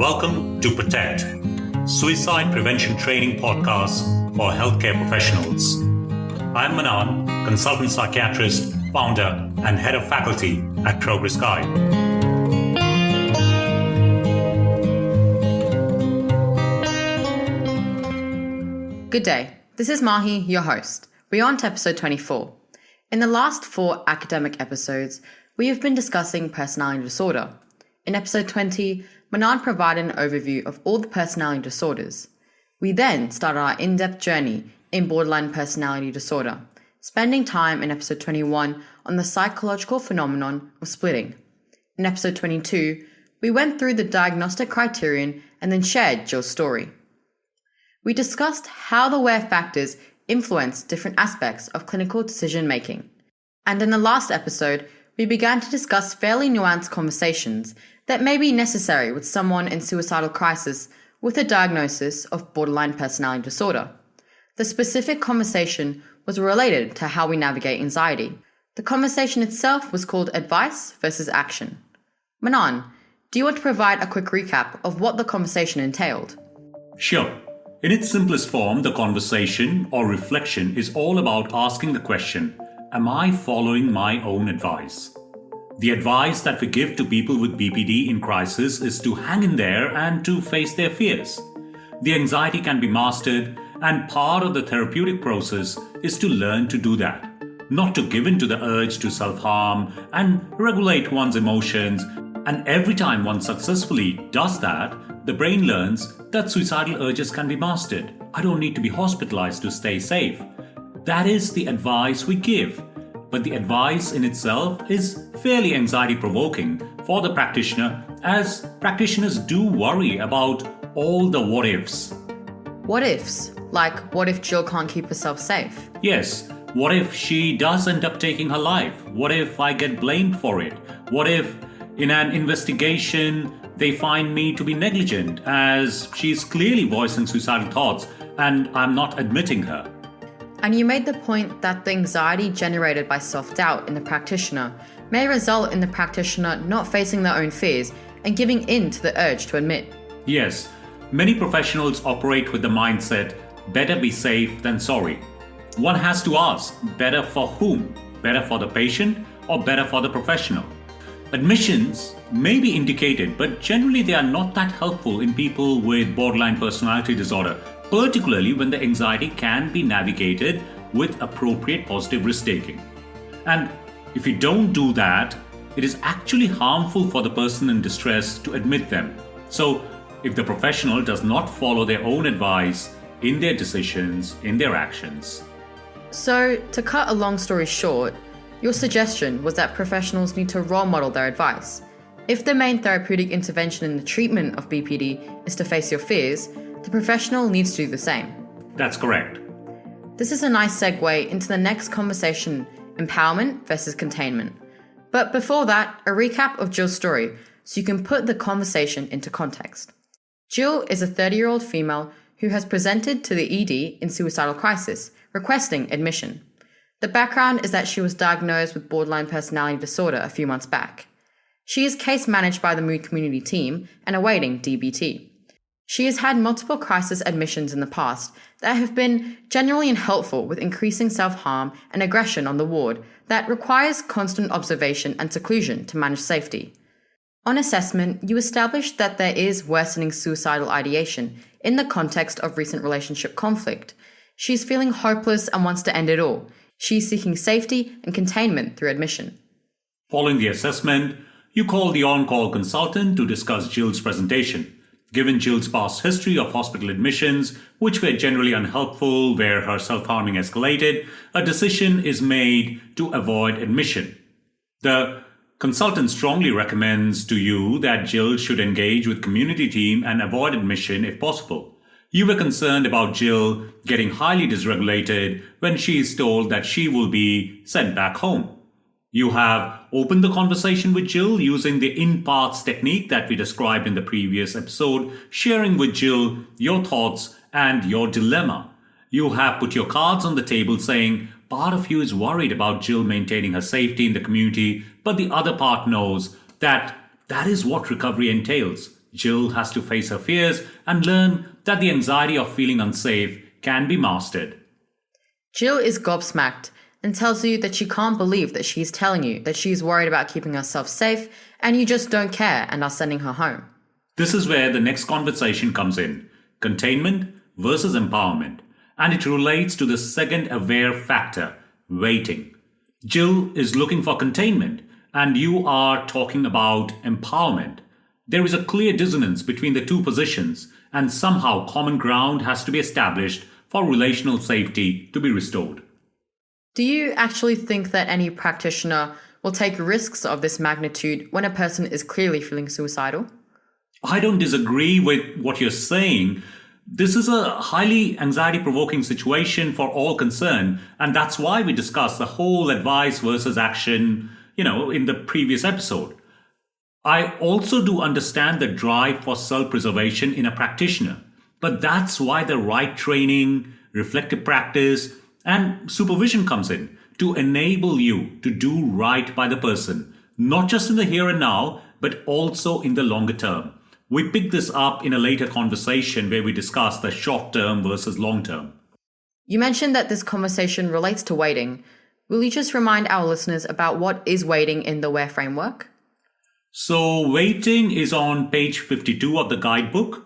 Welcome to Protect, Suicide Prevention Training Podcast for Healthcare Professionals. I'm Manan, consultant psychiatrist, founder, and head of faculty at Progress Guide. Good day. This is Mahi, your host. We're on to episode 24. In the last 4 academic episodes, we have been discussing personality disorder. In episode 20, Manan provided an overview of all the personality disorders. We then started our in-depth journey in borderline personality disorder, spending time in episode 21 on the psychological phenomenon of splitting. In episode 22, we went through the diagnostic criterion and then shared Jill's story. We discussed how the WARE factors influence different aspects of clinical decision-making. And in the last episode, we began to discuss fairly nuanced conversations that may be necessary with someone in suicidal crisis with a diagnosis of borderline personality disorder. The specific conversation was related to how we navigate anxiety. The conversation itself was called Advice versus Action. Manan, do you want to provide a quick recap of what the conversation entailed? Sure. In its simplest form, the conversation or reflection is all about asking the question, am I following my own advice? The advice that we give to people with BPD in crisis is to hang in there and to face their fears. The anxiety can be mastered, and part of the therapeutic process is to learn to do that, not to give in to the urge to self-harm and regulate one's emotions. And every time one successfully does that, the brain learns that suicidal urges can be mastered. I don't need to be hospitalized to stay safe. That is the advice we give. But the advice in itself is fairly anxiety-provoking for the practitioner, as practitioners do worry about all the what-ifs. What ifs? Like, what if Jill can't keep herself safe? Yes. What if she does end up taking her life? What if I get blamed for it? What if in an investigation they find me to be negligent, as she's clearly voicing suicidal thoughts and I'm not admitting her? And you made the point that the anxiety generated by self-doubt in the practitioner may result in the practitioner not facing their own fears and giving in to the urge to admit. Yes, many professionals operate with the mindset, better be safe than sorry. One has to ask, better for whom? Better for the patient or better for the professional? Admissions may be indicated, but generally they are not that helpful in people with borderline personality disorder, particularly when the anxiety can be navigated with appropriate positive risk-taking. And if you don't do that, it is actually harmful for the person in distress to admit them. So if the professional does not follow their own advice in their decisions, in their actions. So, to cut a long story short, your suggestion was that professionals need to role model their advice. If the main therapeutic intervention in the treatment of BPD is to face your fears, the professional needs to do the same. That's correct. This is a nice segue into the next conversation, empowerment versus containment. But before that, a recap of Jill's story so you can put the conversation into context. Jill is a 30-year-old female who has presented to the ED in suicidal crisis, requesting admission. The background is that she was diagnosed with borderline personality disorder a few months back. She is case managed by the Mood Community team and awaiting DBT. She has had multiple crisis admissions in the past that have been generally unhelpful with increasing self-harm and aggression on the ward that requires constant observation and seclusion to manage safety. On assessment, you established that there is worsening suicidal ideation in the context of recent relationship conflict. She's feeling hopeless and wants to end it all. She's seeking safety and containment through admission. Following the assessment, you called the on-call consultant to discuss Jill's presentation. Given Jill's past history of hospital admissions, which were generally unhelpful, where her self-harming escalated, a decision is made to avoid admission. The consultant strongly recommends to you that Jill should engage with community team and avoid admission if possible. You were concerned about Jill getting highly dysregulated when she is told that she will be sent back home. You have opened the conversation with Jill using the in-parts technique that we described in the previous episode, sharing with Jill your thoughts and your dilemma. You have put your cards on the table saying, part of you is worried about Jill maintaining her safety in the community, but the other part knows that that is what recovery entails. Jill has to face her fears and learn that the anxiety of feeling unsafe can be mastered. Jill is gobsmacked and tells you that she can't believe that she's telling you that she's worried about keeping herself safe and you just don't care and are sending her home. This is where the next conversation comes in: containment versus empowerment. And it relates to the second aware factor, waiting. Jill is looking for containment, and you are talking about empowerment. There is a clear dissonance between the two positions, and somehow common ground has to be established for relational safety to be restored. Do you actually think that any practitioner will take risks of this magnitude when a person is clearly feeling suicidal? I don't disagree with what you're saying. This is a highly anxiety-provoking situation for all concerned, and that's why we discussed the whole advice versus action, in the previous episode. I also do understand the drive for self-preservation in a practitioner, but that's why the right training, reflective practice, and supervision comes in to enable you to do right by the person, not just in the here and now, but also in the longer term. We pick this up in a later conversation where we discuss the short term versus long term. You mentioned that this conversation relates to waiting. Will you just remind our listeners about what is waiting in the WARE framework? So waiting is on page 52 of the guidebook.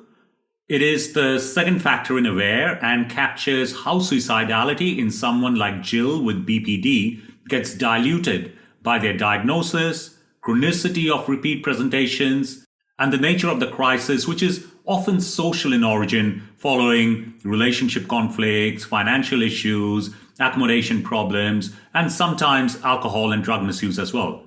It is the second factor in AWARE and captures how suicidality in someone like Jill with BPD gets diluted by their diagnosis, chronicity of repeat presentations, and the nature of the crisis, which is often social in origin, following relationship conflicts, financial issues, accommodation problems, and sometimes alcohol and drug misuse as well.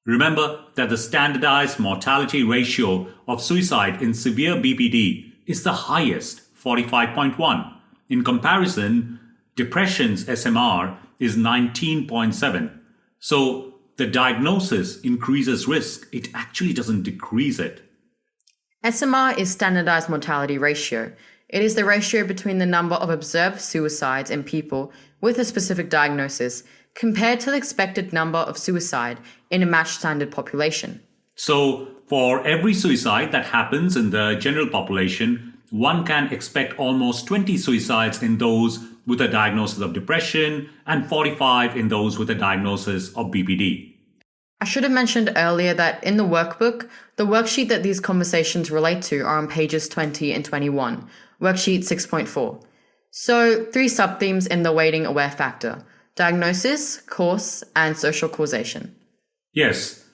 Remember that the standardized mortality ratio of suicide in severe BPD is the highest, 45.1. In comparison, depression's SMR is 19.7. So the diagnosis increases risk. It actually doesn't decrease it. SMR is standardized mortality ratio. It is the ratio between the number of observed suicides in people with a specific diagnosis compared to the expected number of suicide in a matched standard population. So for every suicide that happens in the general population, one can expect almost 20 suicides in those with a diagnosis of depression and 45 in those with a diagnosis of BPD. I should have mentioned earlier that in the workbook, the worksheet that these conversations relate to are on pages 20 and 21, worksheet 6.4. So 3 subthemes in the waiting aware factor: diagnosis, course, and social causation. Yes.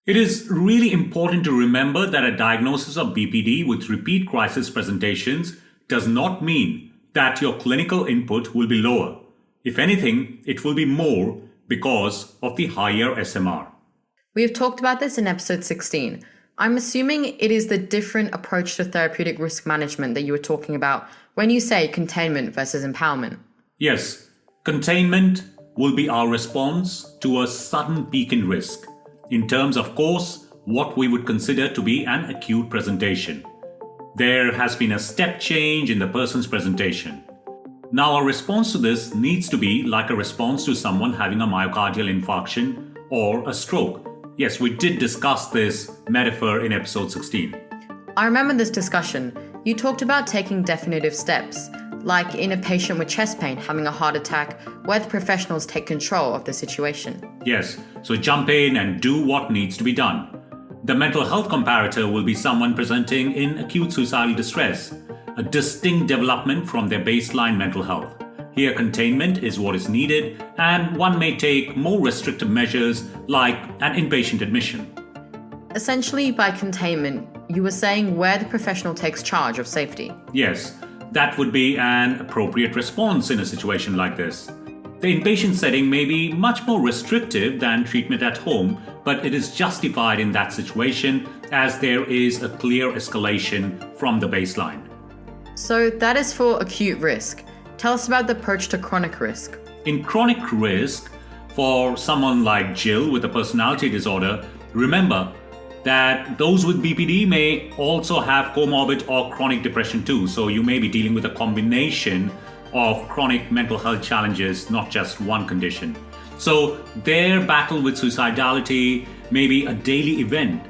It is really important to remember that a diagnosis of BPD with repeat crisis presentations does not mean that your clinical input will be lower. If anything, it will be more because of the higher SMR. We have talked about this in episode 16. I'm assuming it is the different approach to therapeutic risk management that you were talking about when you say containment versus empowerment. Yes, containment will be our response to a sudden peak in risk. In terms of course, what we would consider to be an acute presentation. There has been a step change in the person's presentation. Now, our response to this needs to be like a response to someone having a myocardial infarction or a stroke. Yes, we did discuss this metaphor in episode 16. I remember this discussion. You talked about taking definitive steps, like in a patient with chest pain having a heart attack, where the professionals take control of the situation. Yes, so jump in and do what needs to be done. The mental health comparator will be someone presenting in acute suicidal distress, a distinct development from their baseline mental health. Here, containment is what is needed, and one may take more restrictive measures like an inpatient admission. Essentially, by containment, you were saying where the professional takes charge of safety. Yes, that would be an appropriate response in a situation like this. The inpatient setting may be much more restrictive than treatment at home, but it is justified in that situation as there is a clear escalation from the baseline. So that is for acute risk. Tell us about the approach to chronic risk. In chronic risk, for someone like Jill with a personality disorder, remember that those with BPD may also have comorbid or chronic depression too. So you may be dealing with a combination of chronic mental health challenges, not just one condition. So their battle with suicidality may be a daily event.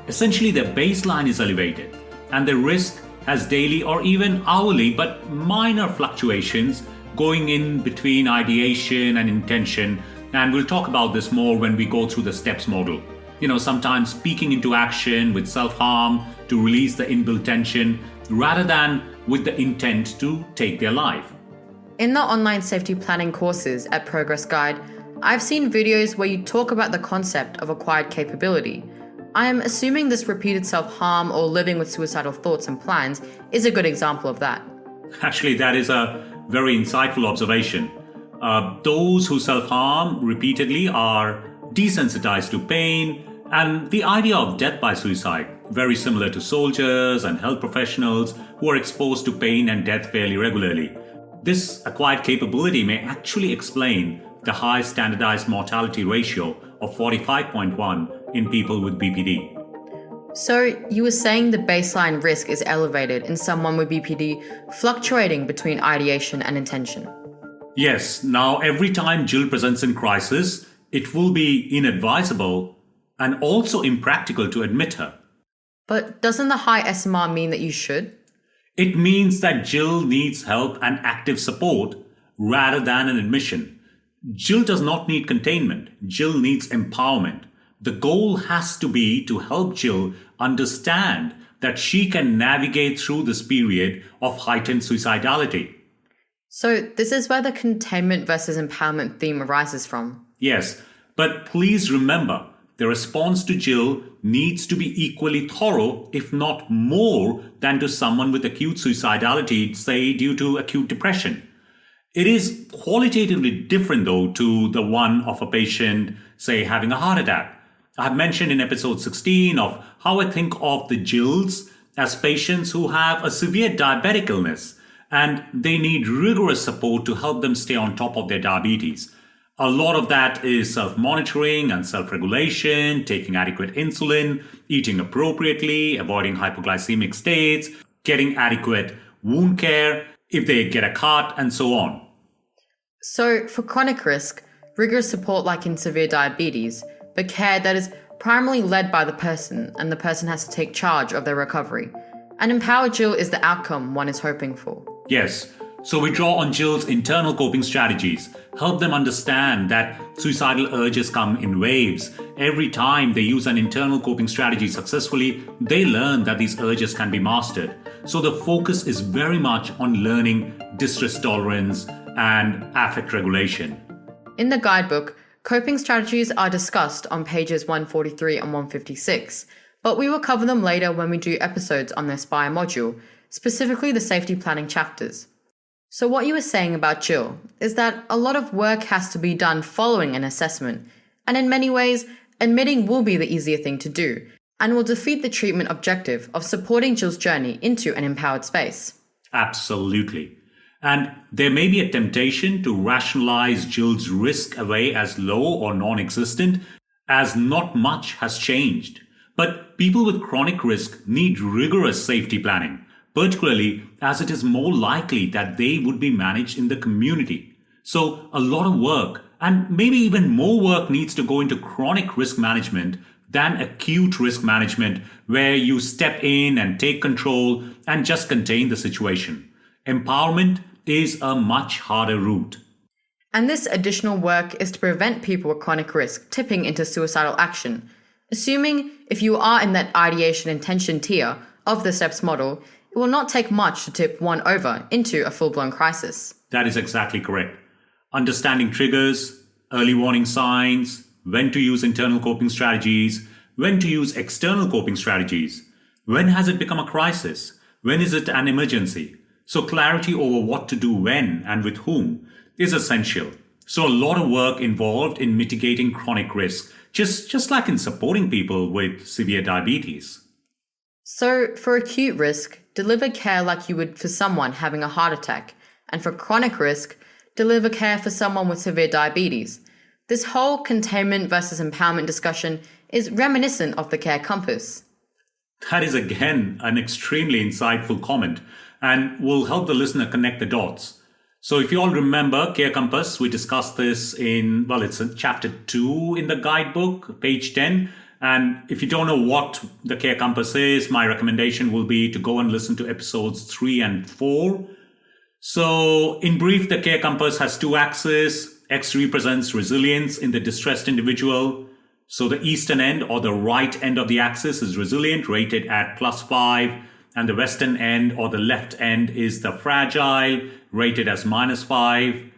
Essentially, their baseline is elevated, and their risk has daily or even hourly but minor fluctuations going in between ideation and intention. And we'll talk about this more when we go through the steps model. Sometimes speaking into action with self-harm to release the inbuilt tension rather than with the intent to take their life. In the online safety planning courses at Progress Guide, I've seen videos where you talk about the concept of acquired capability. I am assuming this repeated self-harm or living with suicidal thoughts and plans is a good example of that. Actually, that is a very insightful observation. Those who self-harm repeatedly are desensitized to pain and the idea of death by suicide, very similar to soldiers and health professionals who are exposed to pain and death fairly regularly. This acquired capability may actually explain the high standardized mortality ratio of 45.1 in people with BPD. So you were saying the baseline risk is elevated in someone with BPD, fluctuating between ideation and intention. Yes, now every time Jill presents in crisis, it will be inadvisable and also impractical to admit her. But doesn't the high SMR mean that you should? It means that Jill needs help and active support rather than an admission. Jill does not need containment. Jill needs empowerment. The goal has to be to help Jill understand that she can navigate through this period of heightened suicidality. So this is where the containment versus empowerment theme arises from. Yes, but please remember, the response to Jill needs to be equally thorough, if not more, than to someone with acute suicidality, say due to acute depression. It is qualitatively different, though, to the one of a patient, say, having a heart attack. I have mentioned in episode 16 of how I think of the Jills as patients who have a severe diabetic illness, and they need rigorous support to help them stay on top of their diabetes. A lot of that is self-monitoring and self-regulation, taking adequate insulin, eating appropriately, avoiding hypoglycemic states, getting adequate wound care if they get a cut, and so on. So for chronic risk, rigorous support like in severe diabetes, but care that is primarily led by the person and the person has to take charge of their recovery. An empowered Jill is the outcome one is hoping for. Yes. So we draw on Jill's internal coping strategies, help them understand that suicidal urges come in waves. Every time they use an internal coping strategy successfully, they learn that these urges can be mastered. So the focus is very much on learning distress tolerance and affect regulation. In the guidebook, coping strategies are discussed on pages 143 and 156, but we will cover them later when we do episodes on the Aspire module, specifically the safety planning chapters. So what you were saying about Jill is that a lot of work has to be done following an assessment, and in many ways, admitting will be the easier thing to do, and will defeat the treatment objective of supporting Jill's journey into an empowered space. Absolutely. And there may be a temptation to rationalize Jill's risk away as low or non-existent, as not much has changed. But people with chronic risk need rigorous safety planning, particularly as it is more likely that they would be managed in the community. So a lot of work, and maybe even more work, needs to go into chronic risk management than acute risk management, where you step in and take control and just contain the situation. Empowerment is a much harder route. And this additional work is to prevent people with chronic risk tipping into suicidal action, assuming if you are in that ideation intention tier of the STEPS model, it will not take much to tip one over into a full-blown crisis. That is exactly correct. Understanding triggers, early warning signs, when to use internal coping strategies, when to use external coping strategies, when has it become a crisis, when is it an emergency. So clarity over what to do when and with whom is essential. So a lot of work involved in mitigating chronic risk, just like in supporting people with severe diabetes. So for acute risk, deliver care like you would for someone having a heart attack, and for chronic risk, deliver care for someone with severe diabetes. This whole containment versus empowerment discussion is reminiscent of the care compass. That is again an extremely insightful comment and will help the listener connect the dots. So if you all remember Care Compass, we discussed this it's in chapter 2 in the guidebook, page 10, And if you don't know what the Care Compass is, my recommendation will be to go and listen to episodes 3 and 4. So in brief, the Care Compass has 2 axes. X represents resilience in the distressed individual. So the eastern end or the right end of the axis is resilient, rated at +5. And the western end or the left end is the fragile, rated as -5.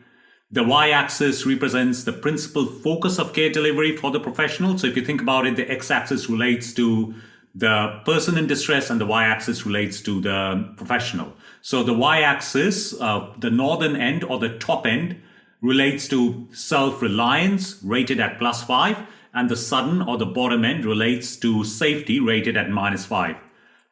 The y-axis represents the principal focus of care delivery for the professional. So if you think about it, the x-axis relates to the person in distress and the y-axis relates to the professional. So the y-axis, the northern end or the top end, relates to self-reliance, rated at +5, and the southern or the bottom end relates to safety, rated at -5.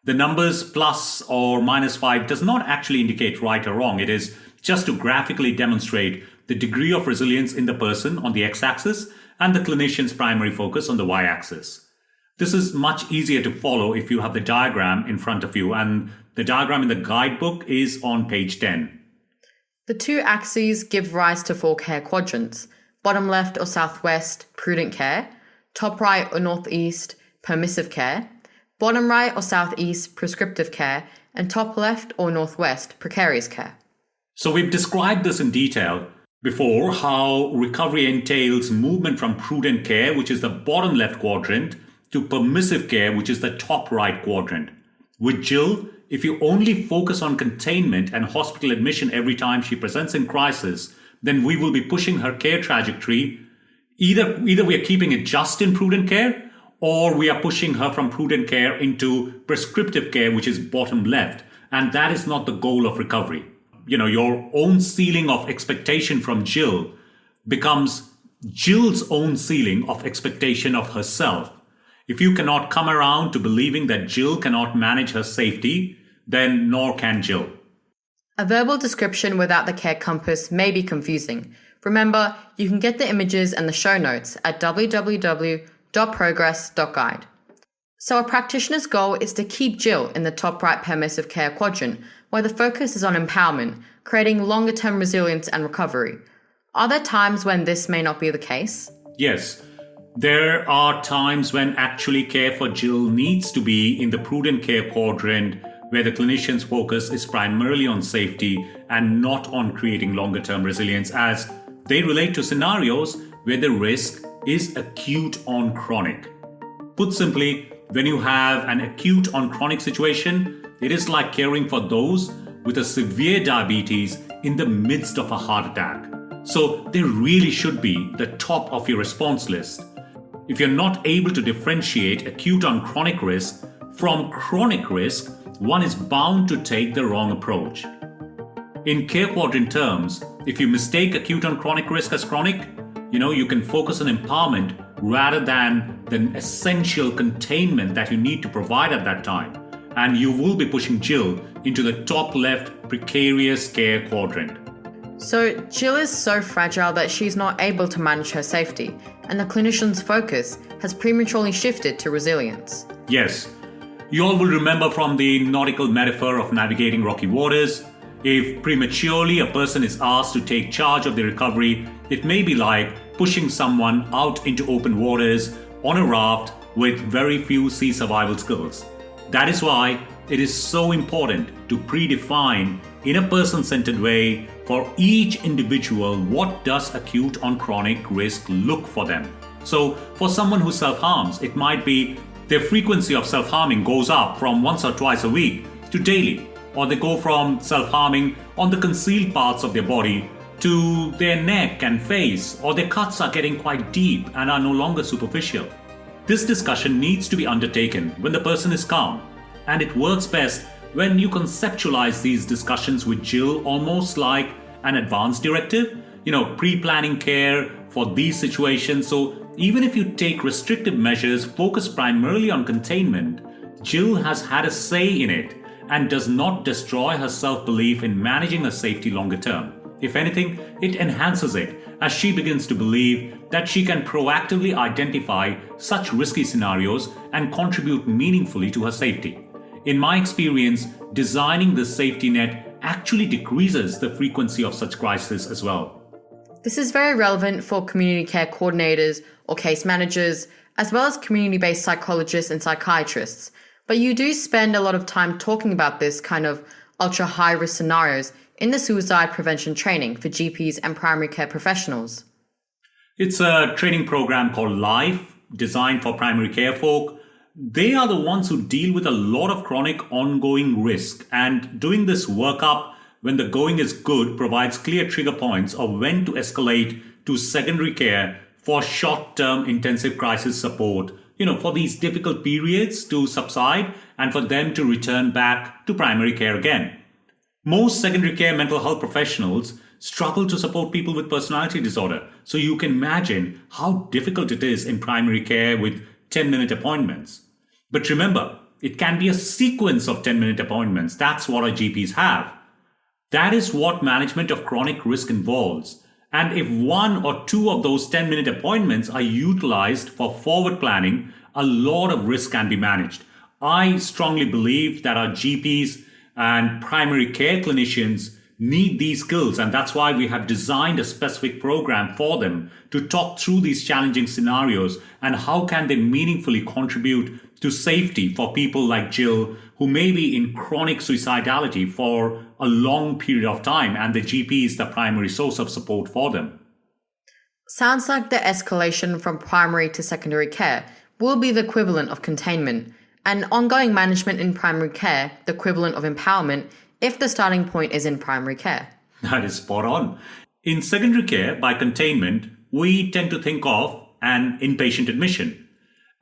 The numbers plus or -5 does not actually indicate right or wrong. It is just to graphically demonstrate the degree of resilience in the person on the x-axis and the clinician's primary focus on the y-axis. This is much easier to follow if you have the diagram in front of you, and the diagram in the guidebook is on page 10. The 2 axes give rise to 4 care quadrants: bottom left or southwest, prudent care; top right or northeast, permissive care; bottom right or southeast, prescriptive care; and top left or northwest, precarious care. So we've described this in detail before, how recovery entails movement from prudent care, which is the bottom left quadrant, to permissive care, which is the top right quadrant. With Jill, if you only focus on containment and hospital admission every time she presents in crisis, then we will be pushing her care trajectory. Either we are keeping it just in prudent care, or we are pushing her from prudent care into prescriptive care, which is bottom left. And that is not the goal of recovery. Your own ceiling of expectation from Jill becomes Jill's own ceiling of expectation of herself. If you cannot come around to believing that Jill cannot manage her safety, then nor can Jill. A verbal description without the Care Compass may be confusing. Remember, you can get the images and the show notes at www.progress.guide. So a practitioner's goal is to keep Jill in the top right permissive care quadrant, where the focus is on empowerment, creating longer-term resilience and recovery. Are there times when this may not be the case? Yes. There are times when actually care for Jill needs to be in the prudent care quadrant, where the clinician's focus is primarily on safety and not on creating longer-term resilience, as they relate to scenarios where the risk is acute on chronic. Put simply, when you have an acute on chronic situation, it is like caring for those with a severe diabetes in the midst of a heart attack. So they really should be the top of your response list. If you're not able to differentiate acute on chronic risk from chronic risk, one is bound to take the wrong approach. In care quadrant terms, if you mistake acute on chronic risk as chronic, you can focus on empowerment rather than the essential containment that you need to provide at that time. And you will be pushing Jill into the top left precarious care quadrant. So Jill is so fragile that she's not able to manage her safety, and the clinician's focus has prematurely shifted to resilience. Yes. You all will remember from the nautical metaphor of navigating rocky waters. If prematurely a person is asked to take charge of the recovery, it may be like pushing someone out into open waters on a raft with very few sea survival skills. That is why it is so important to predefine in a person-centered way for each individual what does acute on chronic risk look for them. So for someone who self-harms, it might be their frequency of self-harming goes up from once or twice a week to daily, or they go from self-harming on the concealed parts of their body to their neck and face, or their cuts are getting quite deep and are no longer superficial. This discussion needs to be undertaken when the person is calm, and it works best when you conceptualize these discussions with Jill almost like an advance directive, pre-planning care for these situations. So even if you take restrictive measures focused primarily on containment, Jill has had a say in it and does not destroy her self-belief in managing her safety longer term. If anything, it enhances it as she begins to believe that she can proactively identify such risky scenarios and contribute meaningfully to her safety. In my experience, designing this safety net actually decreases the frequency of such crises as well. This is very relevant for community care coordinators or case managers, as well as community-based psychologists and psychiatrists, but you do spend a lot of time talking about this kind of ultra high-risk scenarios in the suicide prevention training for GPs and primary care professionals. It's a training program called LIFE, designed for primary care folk. They are the ones who deal with a lot of chronic ongoing risk, and doing this workup when the going is good provides clear trigger points of when to escalate to secondary care for short-term intensive crisis support, for these difficult periods to subside and for them to return back to primary care again. Most secondary care mental health professionals struggle to support people with personality disorder. So you can imagine how difficult it is in primary care with 10-minute appointments. But remember, it can be a sequence of 10-minute appointments. That's what our GPs have. That is what management of chronic risk involves. And if one or two of those 10-minute appointments are utilized for forward planning, a lot of risk can be managed. I strongly believe that our GPs and primary care clinicians need these skills, and that's why we have designed a specific program for them to talk through these challenging scenarios and how can they meaningfully contribute to safety for people like Jill, who may be in chronic suicidality for a long period of time, and the GP is the primary source of support for them. Sounds like the escalation from primary to secondary care will be the equivalent of containment, and ongoing management in primary care the equivalent of empowerment if the starting point is in primary care. That is spot on. In secondary care, by containment, we tend to think of an inpatient admission.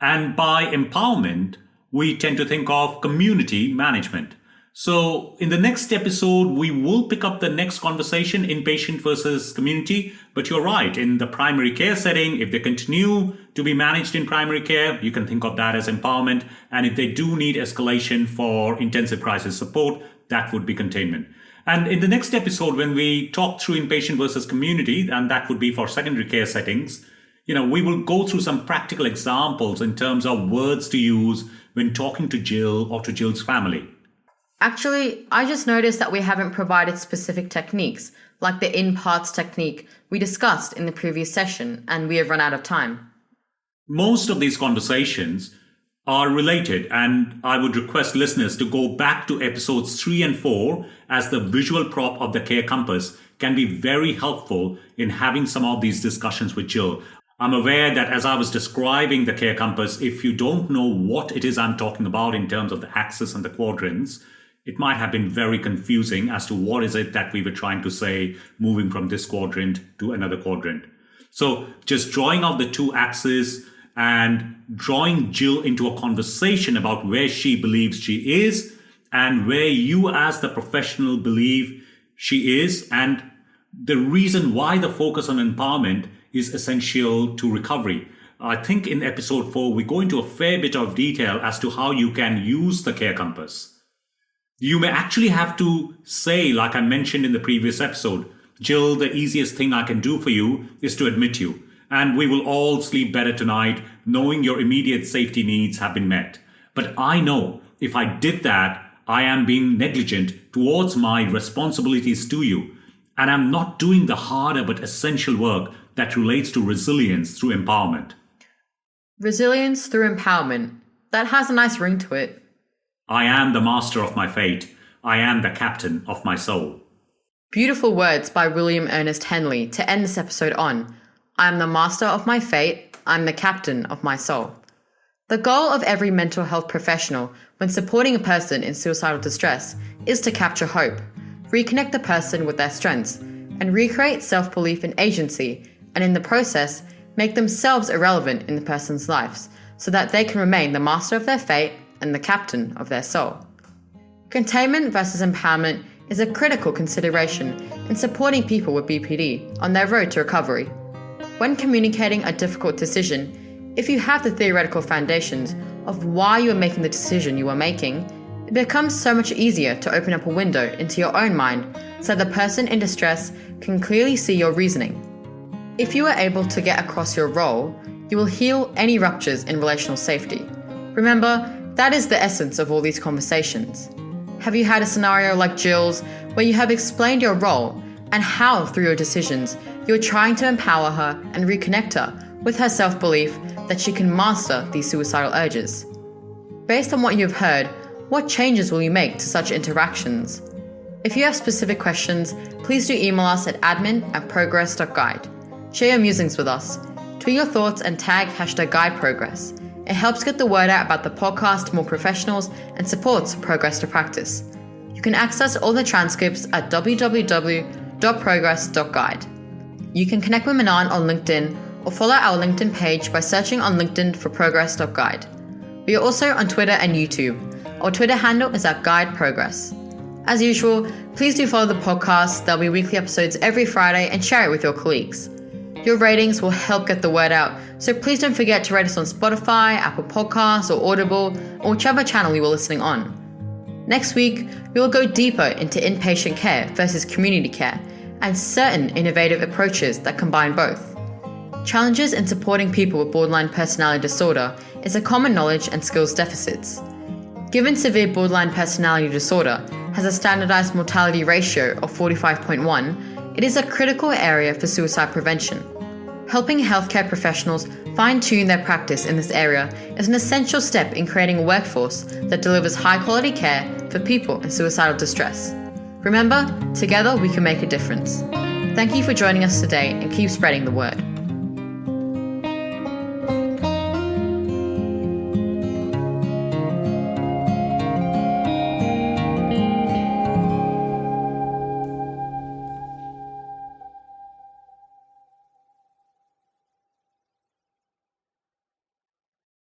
And by empowerment, we tend to think of community management. So in the next episode, we will pick up the next conversation, inpatient versus community. But you're right, in the primary care setting, if they continue to be managed in primary care, you can think of that as empowerment. And if they do need escalation for intensive crisis support, that would be containment. And in the next episode, when we talk through inpatient versus community, and that would be for secondary care settings, we will go through some practical examples in terms of words to use when talking to Jill or to Jill's family. Actually, I just noticed that we haven't provided specific techniques, like the in-parts technique we discussed in the previous session, and we have run out of time. Most of these conversations are related, and I would request listeners to go back to episodes 3 and 4, as the visual prop of the care compass can be very helpful in having some of these discussions with Jill. I'm aware that as I was describing the care compass, if you don't know what it is I'm talking about in terms of the axis and the quadrants, it might have been very confusing as to what is it that we were trying to say, moving from this quadrant to another quadrant. So just drawing out the two axes and drawing Jill into a conversation about where she believes she is and where you as the professional believe she is, and the reason why the focus on empowerment is essential to recovery. I think in episode 4, we go into a fair bit of detail as to how you can use the care compass. You may actually have to say, like I mentioned in the previous episode, Jill, the easiest thing I can do for you is to admit you. And we will all sleep better tonight knowing your immediate safety needs have been met. But I know if I did that, I am being negligent towards my responsibilities to you. And I'm not doing the harder but essential work that relates to resilience through empowerment. Resilience through empowerment. That has a nice ring to it. I am the master of my fate. I am the captain of my soul. Beautiful words by William Ernest Henley to end this episode on. I am the master of my fate. I'm the captain of my soul. The goal of every mental health professional when supporting a person in suicidal distress is to capture hope, reconnect the person with their strengths, and recreate self-belief and agency, and in the process, make themselves irrelevant in the person's lives so that they can remain the master of their fate and the captain of their soul. Containment versus empowerment is a critical consideration in supporting people with BPD on their road to recovery. When communicating a difficult decision, if you have the theoretical foundations of why you are making the decision you are making, it becomes so much easier to open up a window into your own mind so the person in distress can clearly see your reasoning. If you are able to get across your role, you will heal any ruptures in relational safety. Remember, that is the essence of all these conversations. Have you had a scenario like Jill's where you have explained your role and how, through your decisions, you are trying to empower her and reconnect her with her self-belief that that she can master these suicidal urges. Based on what you've heard, what changes will you make to such interactions? If you have specific questions, please do email us at admin@progress.guide. Share your musings with us. Tweet your thoughts and tag #GuideProgress. It helps get the word out about the podcast to more professionals and supports Progress to Practice. You can access all the transcripts at www.progress.guide. You can connect with Manan on LinkedIn or follow our LinkedIn page by searching on LinkedIn for progress.guide. We are also on Twitter and YouTube. Our Twitter handle is @GuideProgress. As usual, please do follow the podcast. There'll be weekly episodes every Friday and share it with your colleagues. Your ratings will help get the word out, so please don't forget to rate us on Spotify, Apple Podcasts, or Audible, or whichever channel you are listening on. Next week, we will go deeper into inpatient care versus community care and certain innovative approaches that combine both. Challenges in supporting people with borderline personality disorder is a common knowledge and skills deficits. Given severe borderline personality disorder has a standardized mortality ratio of 45.1, it is a critical area for suicide prevention. Helping healthcare professionals fine-tune their practice in this area is an essential step in creating a workforce that delivers high-quality care for people in suicidal distress. Remember, together we can make a difference. Thank you for joining us today and keep spreading the word.